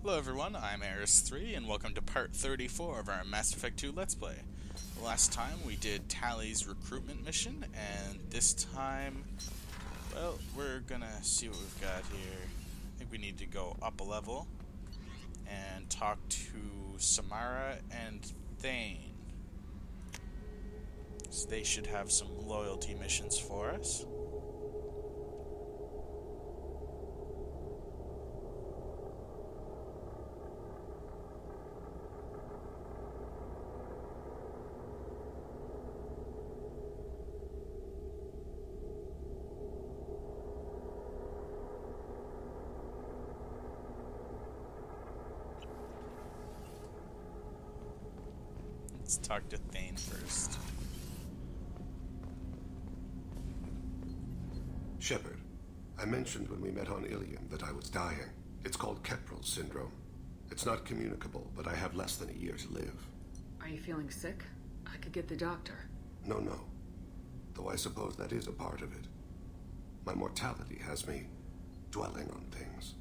Hello everyone, I'm Eris3, and welcome to part 34 of our Mass Effect 2 Let's Play. Last time we did Tally's recruitment mission, and this time, well, we're gonna see what we've got here. I think we need to go up a level and talk to Samara and Thane. So they should have some loyalty missions for us. Let's talk to Thane first. Shepard, I mentioned when we met on Ilium that I was dying. It's called Kepral's syndrome. It's not communicable, but I have less than a year to live. Are you feeling sick? I could get the doctor. No. Though I suppose that is a part of it. My mortality has me dwelling on things.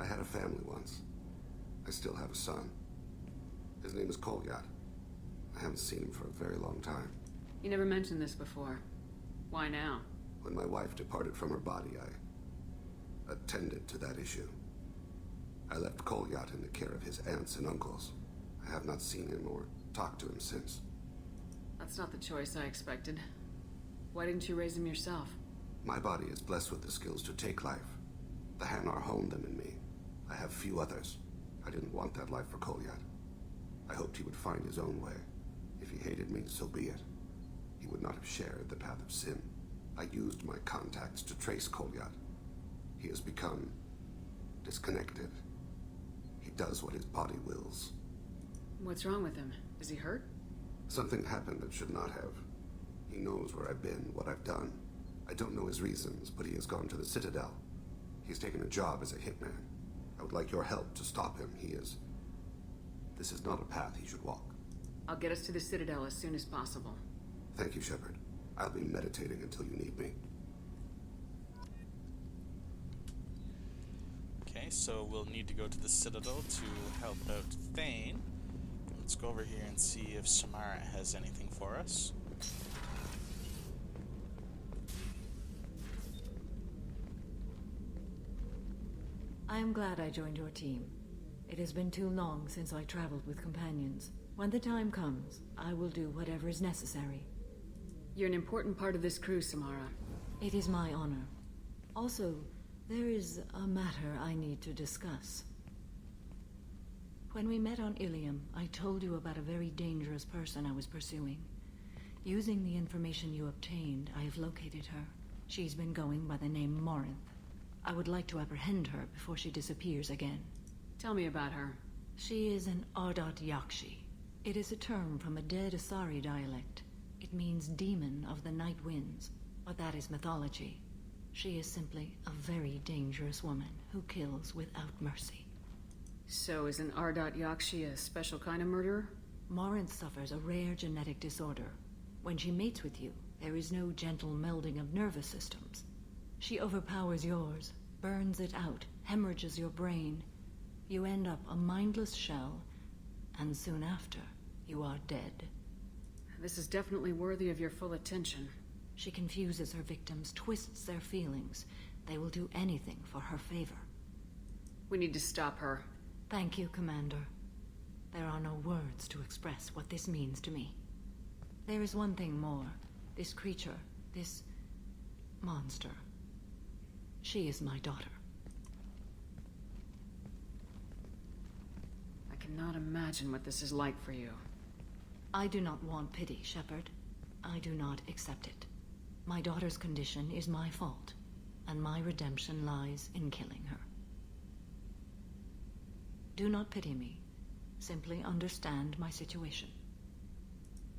I had a family once. I still have a son. His name is Kolyat. I haven't seen him for a very long time. You never mentioned this before. Why now? When my wife departed from her body, I attended to that issue. I left Kolyat in the care of his aunts and uncles. I have not seen him or talked to him since. That's not the choice I expected. Why didn't you raise him yourself? My body is blessed with the skills to take life. The Hanar honed them in me. I have few others. I didn't want that life for Kolyat. I hoped he would find his own way. If he hated me, so be it. He would not have shared the path of sin. I used my contacts to trace Kolyat. He has become disconnected. He does what his body wills. What's wrong with him? Is he hurt? Something happened that should not have. He knows where I've been, what I've done. I don't know his reasons, but he has gone to the Citadel. He's taken a job as a hitman. I would like your help to stop him. This is not a path he should walk. I'll get us to the Citadel as soon as possible. Thank you, Shepard. I'll be meditating until you need me. Okay, so we'll need to go to the Citadel to help out Thane. Let's go over here and see if Samara has anything for us. I am glad I joined your team. It has been too long since I traveled with companions. When the time comes, I will do whatever is necessary. You're an important part of this crew, Samara. It is my honor. Also, there is a matter I need to discuss. When we met on Ilium, I told you about a very dangerous person I was pursuing. Using the information you obtained, I have located her. She's been going by the name Morinth. I would like to apprehend her before she disappears again. Tell me about her. She is an Ardat Yakshi. It is a term from a dead Asari dialect. It means demon of the night winds, but that is mythology. She is simply a very dangerous woman who kills without mercy. So is an Ardat Yakshi a special kind of murderer? Morinth suffers a rare genetic disorder. When she mates with you, there is no gentle melding of nervous systems. She overpowers yours, burns it out, hemorrhages your brain. You end up a mindless shell, and soon after, you are dead. This is definitely worthy of your full attention. She confuses her victims, twists their feelings. They will do anything for her favor. We need to stop her. Thank you, Commander. There are no words to express what this means to me. There is one thing more. This creature, this monster. She is my daughter. I cannot imagine what this is like for you. I do not want pity, Shepard. I do not accept it. My daughter's condition is my fault, and my redemption lies in killing her. Do not pity me. Simply understand my situation.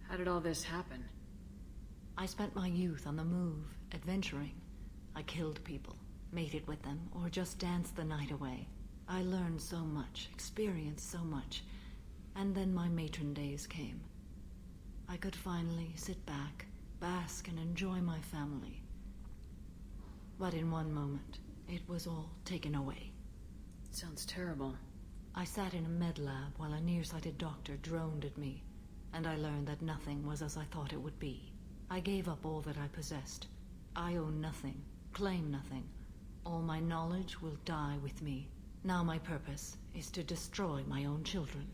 How did all this happen? I spent my youth on the move, adventuring. I killed people, mated with them, or just danced the night away. I learned so much, experienced so much, and then my matron days came. I could finally sit back, bask and enjoy my family. But in one moment, it was all taken away. Sounds terrible. I sat in a med lab while a nearsighted doctor droned at me, and I learned that nothing was as I thought it would be. I gave up all that I possessed. I own nothing, claim nothing. All my knowledge will die with me. Now my purpose is to destroy my own children.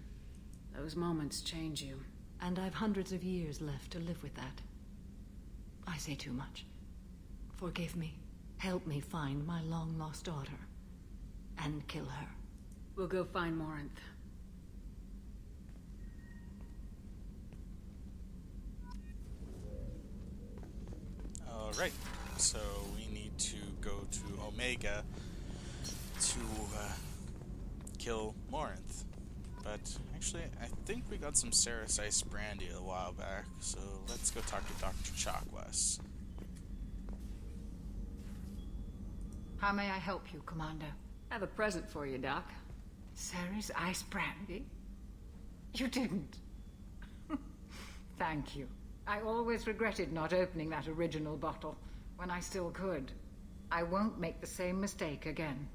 Those moments change you. And I've hundreds of years left to live with that. I say too much. Forgive me. Help me find my long-lost daughter. And kill her. We'll go find Morinth. Alright, so we need to go to Omega to kill Morinth. But actually, I think we got some Sahrabarik brandy a while back, so let's go talk to Dr. Chakwas. How may I help you, Commander? I have a present for you, Doc. Sarah's ice brandy? You didn't. Thank you. I always regretted not opening that original bottle when I still could. I won't make the same mistake again.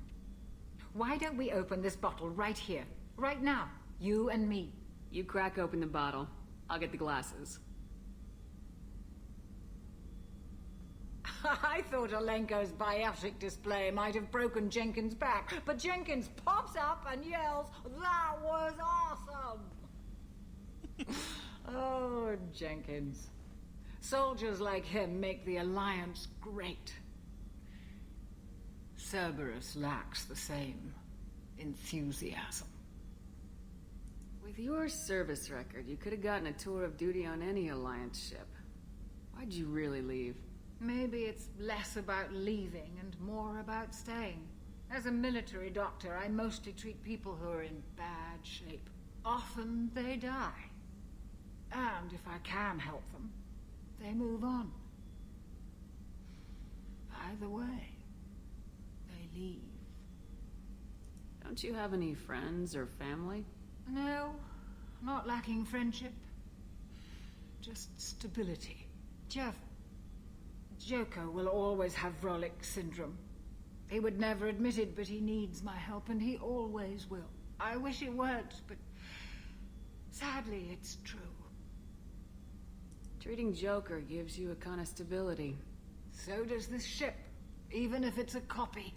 Why don't we open this bottle right here, right now? You and me. You crack open the bottle. I'll get the glasses. I thought Alenko's biotic display might have broken Jenkins' back, but Jenkins pops up and yells, "That was awesome!" Oh, Jenkins. Soldiers like him make the Alliance great. Cerberus lacks the same enthusiasm. With your service record, you could have gotten a tour of duty on any Alliance ship. Why'd you really leave? Maybe it's less about leaving and more about staying. As a military doctor, I mostly treat people who are in bad shape. Often they die. And if I can help them, they move on. Either way, they leave. Don't you have any friends or family? No, not lacking friendship. Just stability. Joko will always have Vrolik syndrome. He would never admit it, but he needs my help, and he always will. I wish it weren't, but sadly, it's true. Treating Joker gives you a kind of stability. So does this ship, even if it's a copy.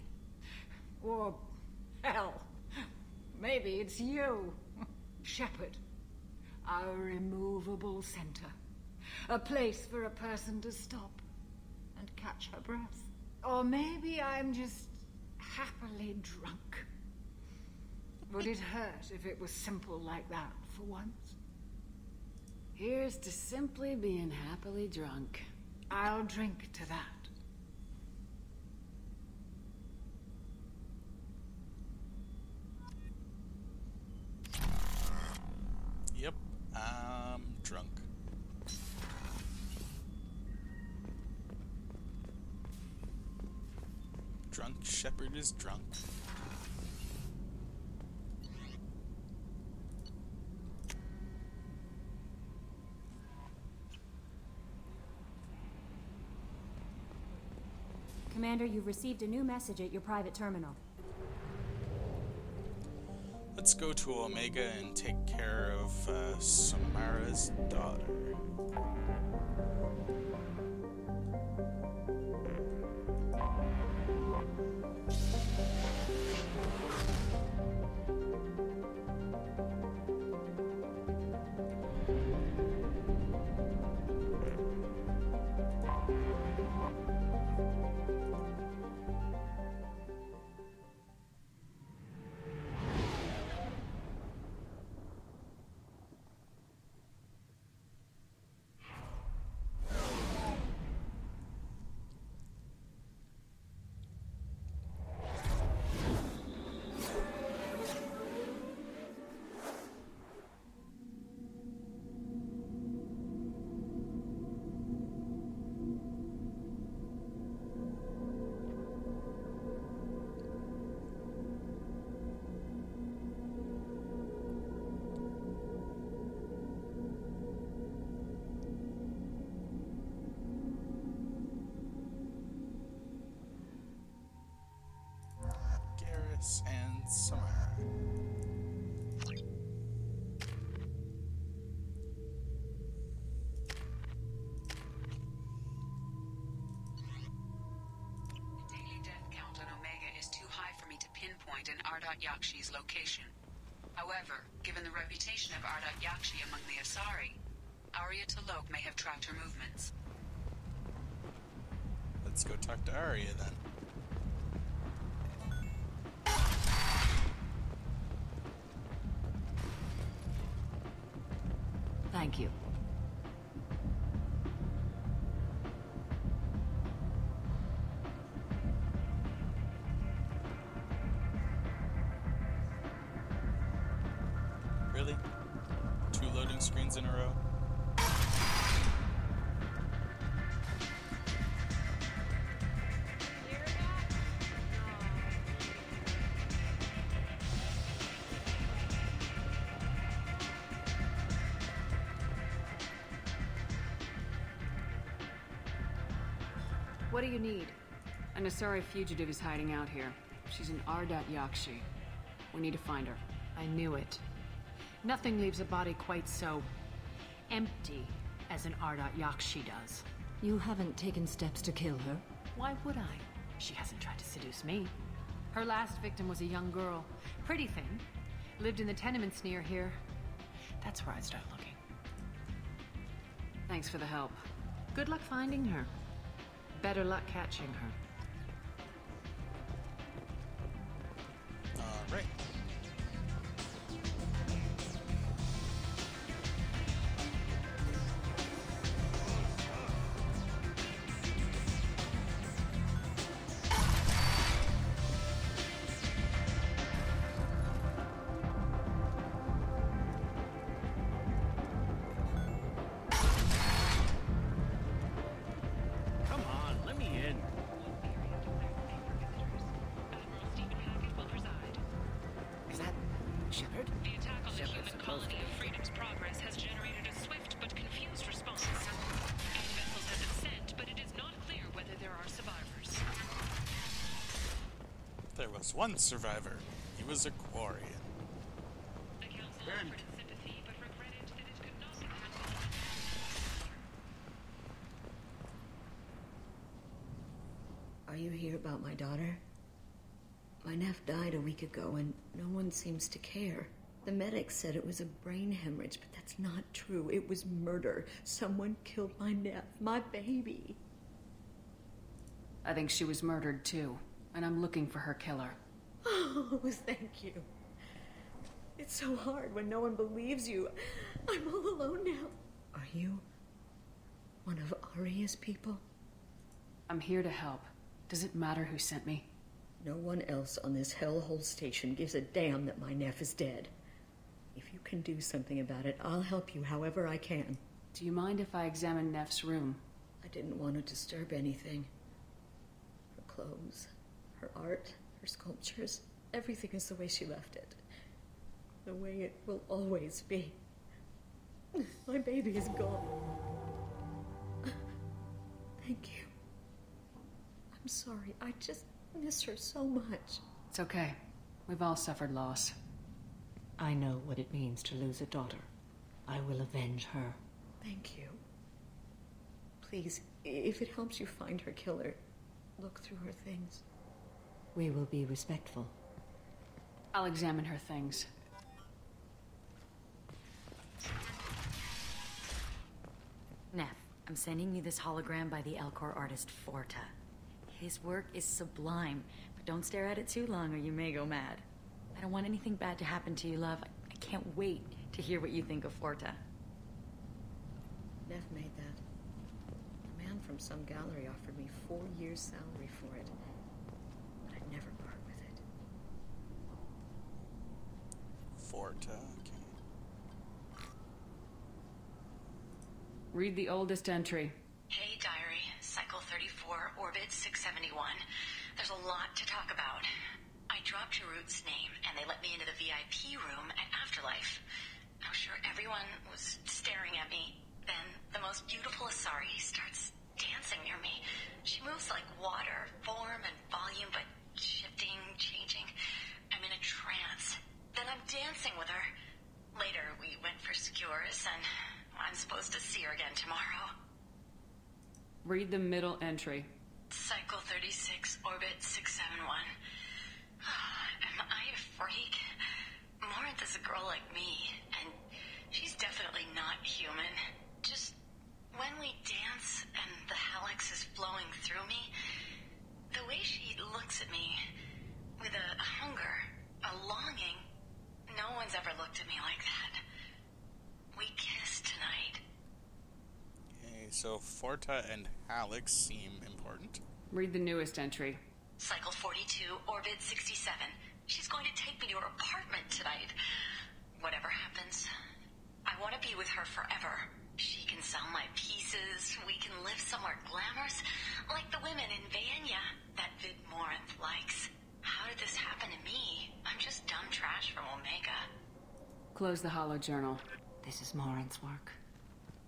Or, hell, maybe it's you, Shepard. Our immovable center. A place for a person to stop and catch her breath. Or maybe I'm just happily drunk. Would it hurt if it was simple like that for once? Here's to simply being happily drunk. I'll drink to that. Yep, I'm drunk. Drunk Shepard is drunk. Commander, you've received a new message at your private terminal. Let's go to Omega and take care of Samara's daughter. Us and Samara. In Ardat Yakshi's location. However, given the reputation of Ardat Yakshi among the Asari, Arya T'Loak may have tracked her movements. Let's go talk to Arya then. Thank you. Really? 2 loading screens in a row? What do you need? An Asari fugitive is hiding out here. She's an Ardat Yakshi. We need to find her. I knew it. Nothing leaves a body quite so empty as an Ardat Yakshi does. You haven't taken steps to kill her? Why would I? She hasn't tried to seduce me. Her last victim was a young girl. Pretty thing. Lived in the tenements near here. That's where I'd start looking. Thanks for the help. Good luck finding her. Better luck catching her. Alright. There was one survivor. He was a Quarian. The council offered its sympathy, but regretted that it could not be handled. Are you here about my daughter? My nephew died a week ago, and no one seems to care. The medics said it was a brain hemorrhage, but that's not true. It was murder. Someone killed my nephew, my baby. I think she was murdered too, and I'm looking for her killer. Oh, thank you. It's so hard when no one believes you. I'm all alone now. Are you one of Arya's people? I'm here to help. Does it matter who sent me? No one else on this hellhole station gives a damn that my nephew is dead. If you can do something about it, I'll help you however I can. Do you mind if I examine Neff's room? I didn't want to disturb anything. Her clothes, her art, her sculptures, everything is the way she left it. The way it will always be. My baby is gone. Thank you. I'm sorry, I just miss her so much. It's okay. We've all suffered loss. I know what it means to lose a daughter. I will avenge her. Thank you. Please, if it helps you find her killer, look through her things. We will be respectful. I'll examine her things. Neff, I'm sending you this hologram by the Elcor artist Forta. His work is sublime, but don't stare at it too long or you may go mad. I don't want anything bad to happen to you, love. I can't wait to hear what you think of Forta. Neff made that. A man from some gallery offered me 4 years' salary for it. But I'd never part with it. Forta, okay. Read the oldest entry. Hey, diary. Cycle 34, orbit 671. There's a lot to talk about. I dropped Jarut's name, and they let me into the VIP room at Afterlife. I'm sure everyone was staring at me. Then the most beautiful Asari starts dancing near me. She moves like water, form and volume, but shifting, changing. Read the middle entry. Cycle 36, orbit 671. Am I a freak? Morinth is a girl like me, and she's definitely not human. Just when we dance and the Hallex is flowing through me, the way she looks at me with a hunger, a longing, no one's ever looked at me like that. We kissed tonight. Okay, so Forta and Hallex seem important. Read the newest entry. Cycle 42, orbit 67. She's going to take me to her apartment tonight. Whatever happens, I want to be with her forever. She can sell my pieces. We can live somewhere glamorous, like the women in Vanya that Vid Morinth likes. How did this happen to me? I'm just dumb trash from Omega. Close the holo journal. This is Morinth's work.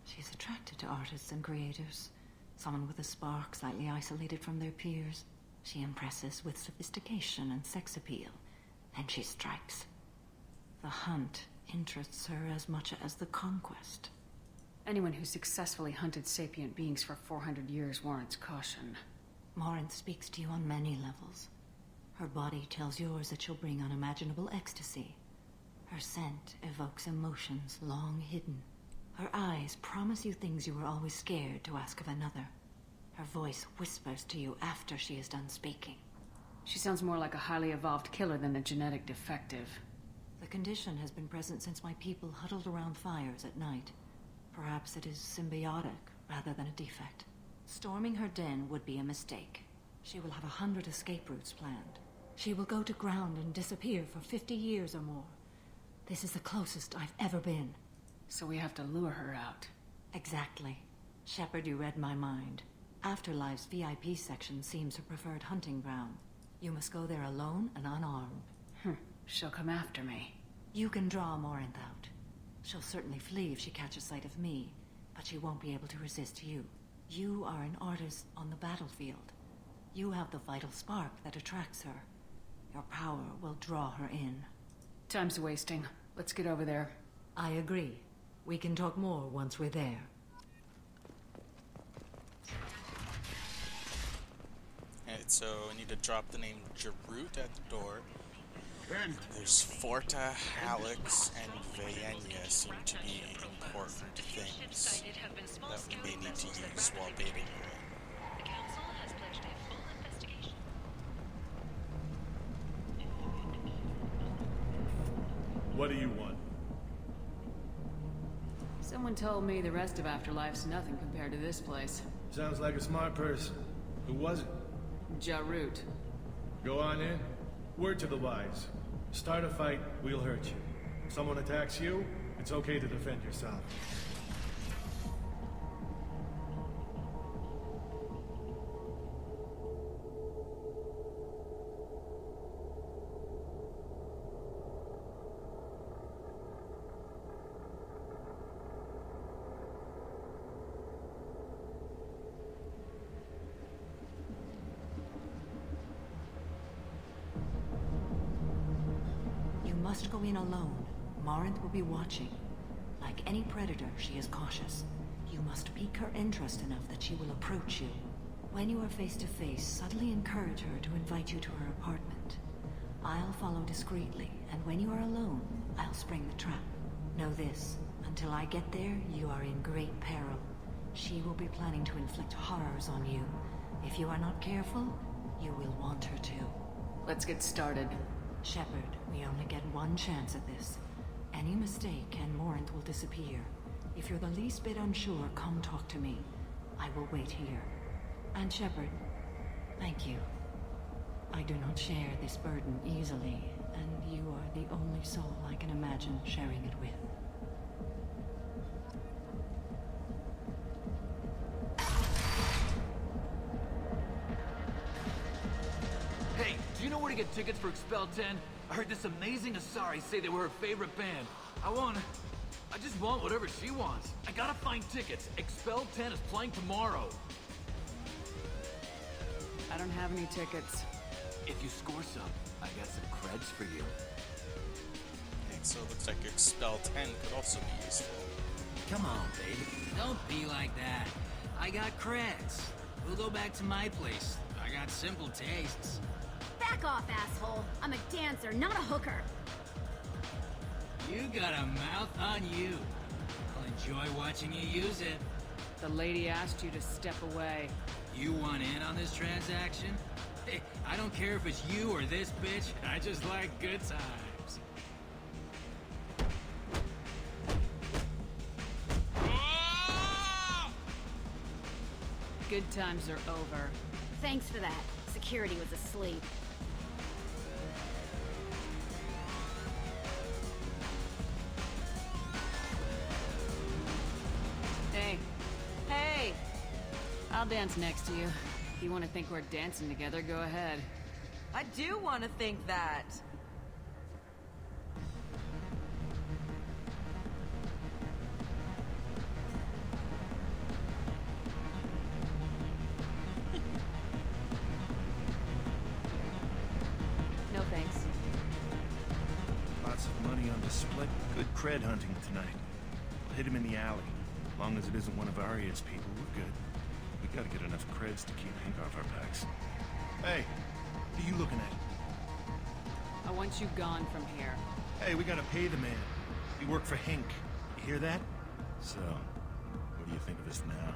She's attracted to artists and creators. Someone with a spark, slightly isolated from their peers. She impresses with sophistication and sex appeal. And she strikes. The hunt interests her as much as the conquest. Anyone who successfully hunted sapient beings for 400 years warrants caution. Morinth speaks to you on many levels. Her body tells yours that she'll bring unimaginable ecstasy. Her scent evokes emotions long hidden. Her eyes promise you things you were always scared to ask of another. Her voice whispers to you after she is done speaking. She sounds more like a highly evolved killer than a genetic defective. The condition has been present since my people huddled around fires at night. Perhaps it is symbiotic rather than a defect. Storming her den would be a mistake. She will have 100 escape routes planned. She will go to ground and disappear for 50 years or more. This is the closest I've ever been. So we have to lure her out. Exactly. Shepard, you read my mind. Afterlife's VIP section seems her preferred hunting ground. You must go there alone and unarmed. She'll come after me. You can draw Morinth out. She'll certainly flee if she catches sight of me, but she won't be able to resist you. You are an artist on the battlefield. You have the vital spark that attracts her. Your power will draw her in. Time's wasting. Let's get over there. I agree. We can talk more once we're there. Alright, so I need to drop the name Jarut at the door. There's Forta, Hallex, and Vayenya seem to be important things that we may need to use while baiting her in. The council has pledged a full investigation. What do you want? Someone told me the rest of Afterlife's nothing compared to this place. Sounds like a smart person. Who was it? Jarut. Go on in. Word to the wise. Start a fight, we'll hurt you. If someone attacks you, it's okay to defend yourself. You must go in alone. Morinth will be watching. Like any predator, she is cautious. You must pique her interest enough that she will approach you. When you are face to face, subtly encourage her to invite you to her apartment. I'll follow discreetly, and when you are alone, I'll spring the trap. Know this, until I get there, you are in great peril. She will be planning to inflict horrors on you. If you are not careful, you will want her to. Let's get started. Shepard, we only get one chance at this. Any mistake and Morinth will disappear. If you're the least bit unsure, come talk to me. I will wait here. And Shepard, thank you. I do not share this burden easily, and you are the only soul I can imagine sharing it with. Hey, do you know where to get tickets for Expel 10? I heard this amazing Asari say they were her favorite band. I just want whatever she wants. I gotta find tickets. Expel 10 is playing tomorrow. I don't have any tickets. If you score some, I got some creds for you. Okay, so it looks like Expel 10 could also be useful. Come on, baby. Don't be like that. I got creds. We'll go back to my place. I got simple tastes. Back off, asshole. I'm a dancer, not a hooker. You got a mouth on you. I'll enjoy watching you use it. The lady asked you to step away. You want in on this transaction? Hey, I don't care if it's you or this bitch. I just like good times. Good times are over. Thanks for that. Security was asleep. Hey. Hey! I'll dance next to you. If you want to think we're dancing together, go ahead. I do want to think that. No thanks. Lots of money on display. Good cred hunting tonight. We'll hit him in the alley. As long as it isn't one of Arya's people, we're good. We gotta get enough creds to keep Hank off our backs. Hey, what are you looking at? I want you gone from here. Hey, we gotta pay the man. We work for Hank. You hear that? So, what do you think of us now?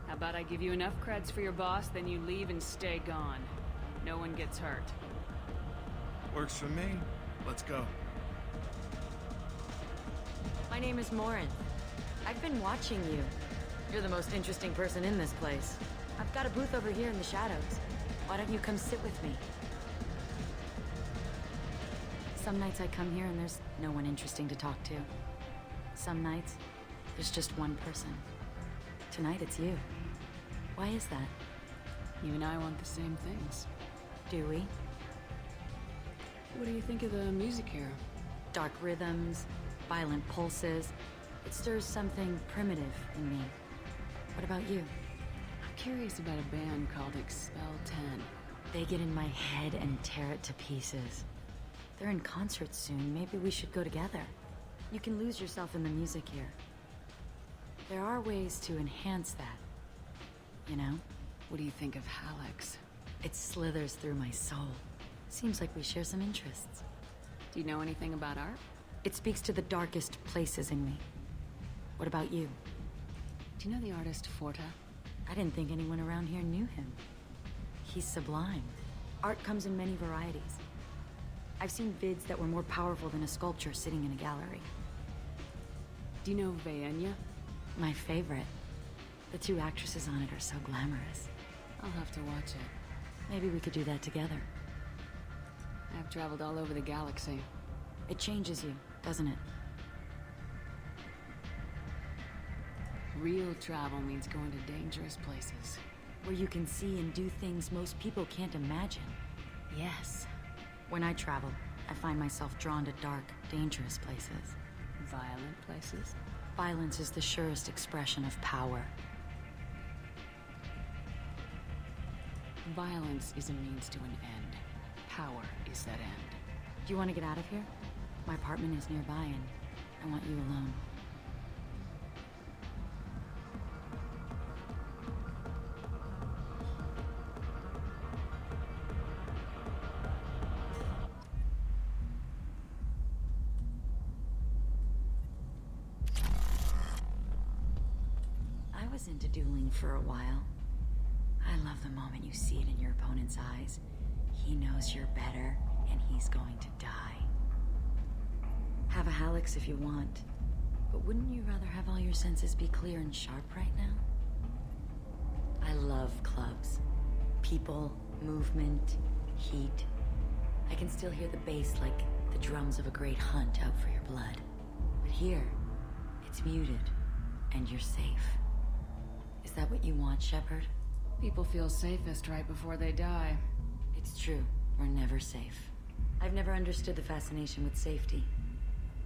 How about I give you enough creds for your boss, then you leave and stay gone. No one gets hurt. Works for me. Let's go. My name is Morin. I've been watching you. You're the most interesting person in this place. I've got a booth over here in the shadows. Why don't you come sit with me? Some nights I come here and there's no one interesting to talk to. Some nights, there's just one person. Tonight it's you. Why is that? You and I want the same things. Do we? What do you think of the music here? Dark rhythms, violent pulses. It stirs something primitive in me. What about you? I'm curious about a band called Expel 10. They get in my head and tear it to pieces. They're in concert soon. Maybe we should go together. You can lose yourself in the music here. There are ways to enhance that. You know? What do you think of Hallex? It slithers through my soul. Seems like we share some interests. Do you know anything about art? It speaks to the darkest places in me. What about you? Do you know the artist Forta? I didn't think anyone around here knew him. He's sublime. Art comes in many varieties. I've seen vids that were more powerful than a sculpture sitting in a gallery. Do you know Vaenya? My favorite. The two actresses on it are so glamorous. I'll have to watch it. Maybe we could do that together. I've traveled all over the galaxy. It changes you, doesn't it? Real travel means going to dangerous places. Where you can see and do things most people can't imagine. Yes. When I travel, I find myself drawn to dark, dangerous places. Violent places? Violence is the surest expression of power. Violence is a means to an end. Power is that end. Do you want to get out of here? My apartment is nearby and I want you alone. I was into dueling for a while. I love the moment you see it in your opponent's eyes. He knows you're better, and he's going to die. Have a Hallex if you want, but wouldn't you rather have all your senses be clear and sharp right now? I love clubs. People, movement, heat. I can still hear the bass like the drums of a great hunt out for your blood. But here, it's muted, and you're safe. Is that what you want, Shepard? People feel safest right before they die. It's true. We're never safe. I've never understood the fascination with safety.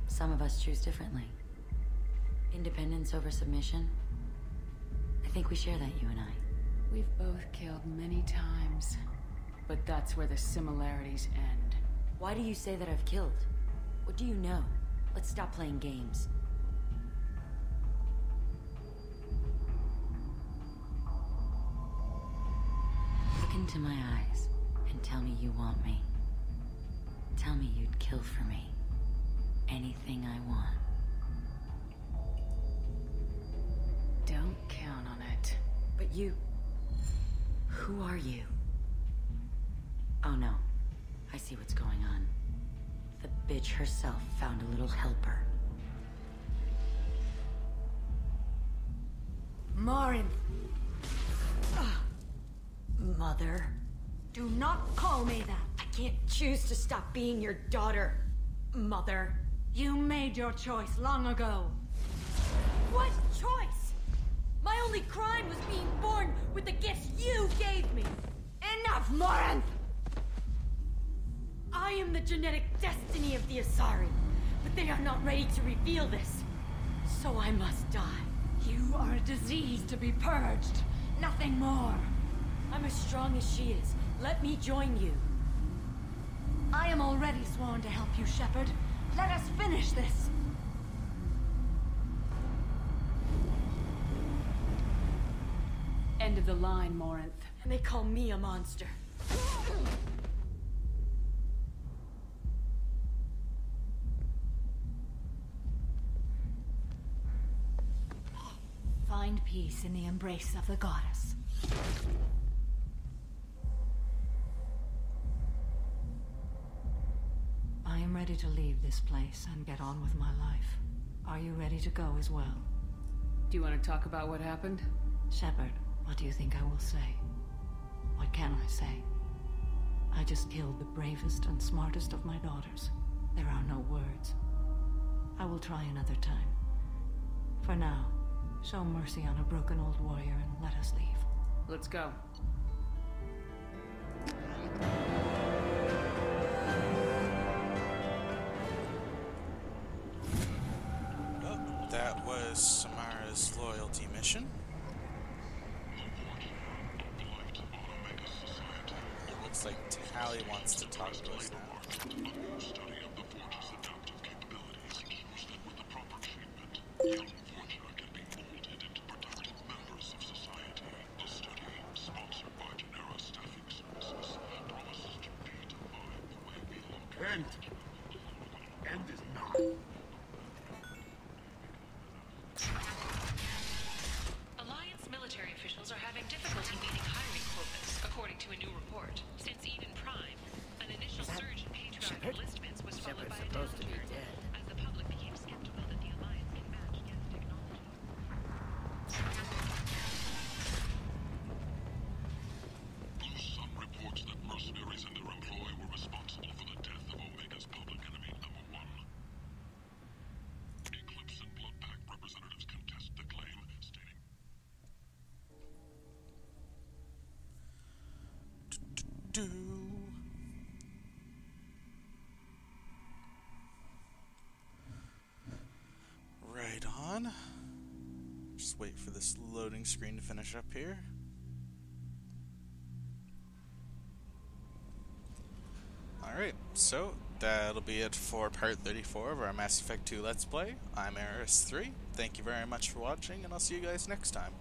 Some of us choose differently. Independence over submission. I think we share that, you and I. We've both killed many times. But that's where the similarities end. Why do you say that I've killed? What do you know? Let's stop playing games. into my eyes and tell me you want me. Tell me you'd kill for me. Anything I want. Don't count on it. But you... Who are you? Oh no. I see what's going on. The bitch herself found a little helper. Marin! Mother. Do not call me that. I can't choose to stop being your daughter. Mother. You made your choice long ago. What choice? My only crime was being born with the gifts you gave me. Enough, Morinth! I am the genetic destiny of the Asari, but they are not ready to reveal this. So I must die. You are a disease to be purged. Nothing more. I'm as strong as she is. Let me join you. I am already sworn to help you, Shepard. Let us finish this. End of the line, Morinth. And they call me a monster. Find peace in the embrace of the goddess. I am ready to leave this place and get on with my life. Are you ready to go as well? Do you want to talk about what happened? Shepard, what do you think I will say? What can I say? I just killed the bravest and smartest of my daughters. There are no words. I will try another time. For now, show mercy on a broken old warrior and let us leave. Let's go. Well, that was Samara's loyalty mission. It looks like Tally wants to talk to us now. End is not. Alliance military officials are having difficulty meeting hiring quotas, according to a new report. Since Eden Prime, an initial surge in patriotic enlistments was followed by a downturn as the public became skeptical that the Alliance can match Geth's technology. Some reports that mercenaries and their employ were responsible for the death of Omega's public enemy #1. Eclipse and Blood Pact representatives contest the claim, stating... Right on. Just wait for this loading screen to finish up here. Alright, so that'll be it for part 34 of our Mass Effect 2 Let's Play. I'm Eris3. Thank you very much for watching, and I'll see you guys next time.